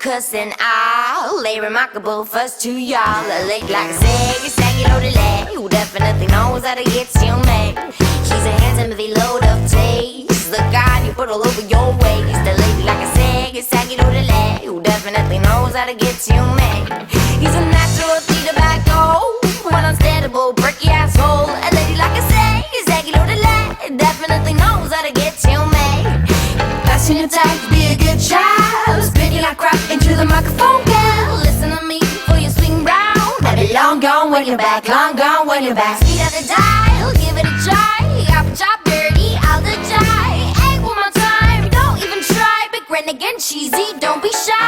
cussing, I'll lay remarkable fuss to y'all. A leg like a saggy loaded leg, who definitely knows how to get you made. He's a handsome heavy load of taste, the kind you put all over your waist. A lady like a saggy loaded leg, who definitely knows how to get you made. He's a natural tea tobacco, one unsteadable bricky asshole. A lady like a saggy loaded leg, definitely knows how to get you made. Passing your time to be a good child, spit you like crap into the microphone, girl. Listen to me before you swing round. I'll be long gone when you're back, long gone when you're back. Speed up the dial, give it a try. Apple chop dirty, I'll the die. Egg one more time, don't even try. Big renegade cheesy, don't be shy.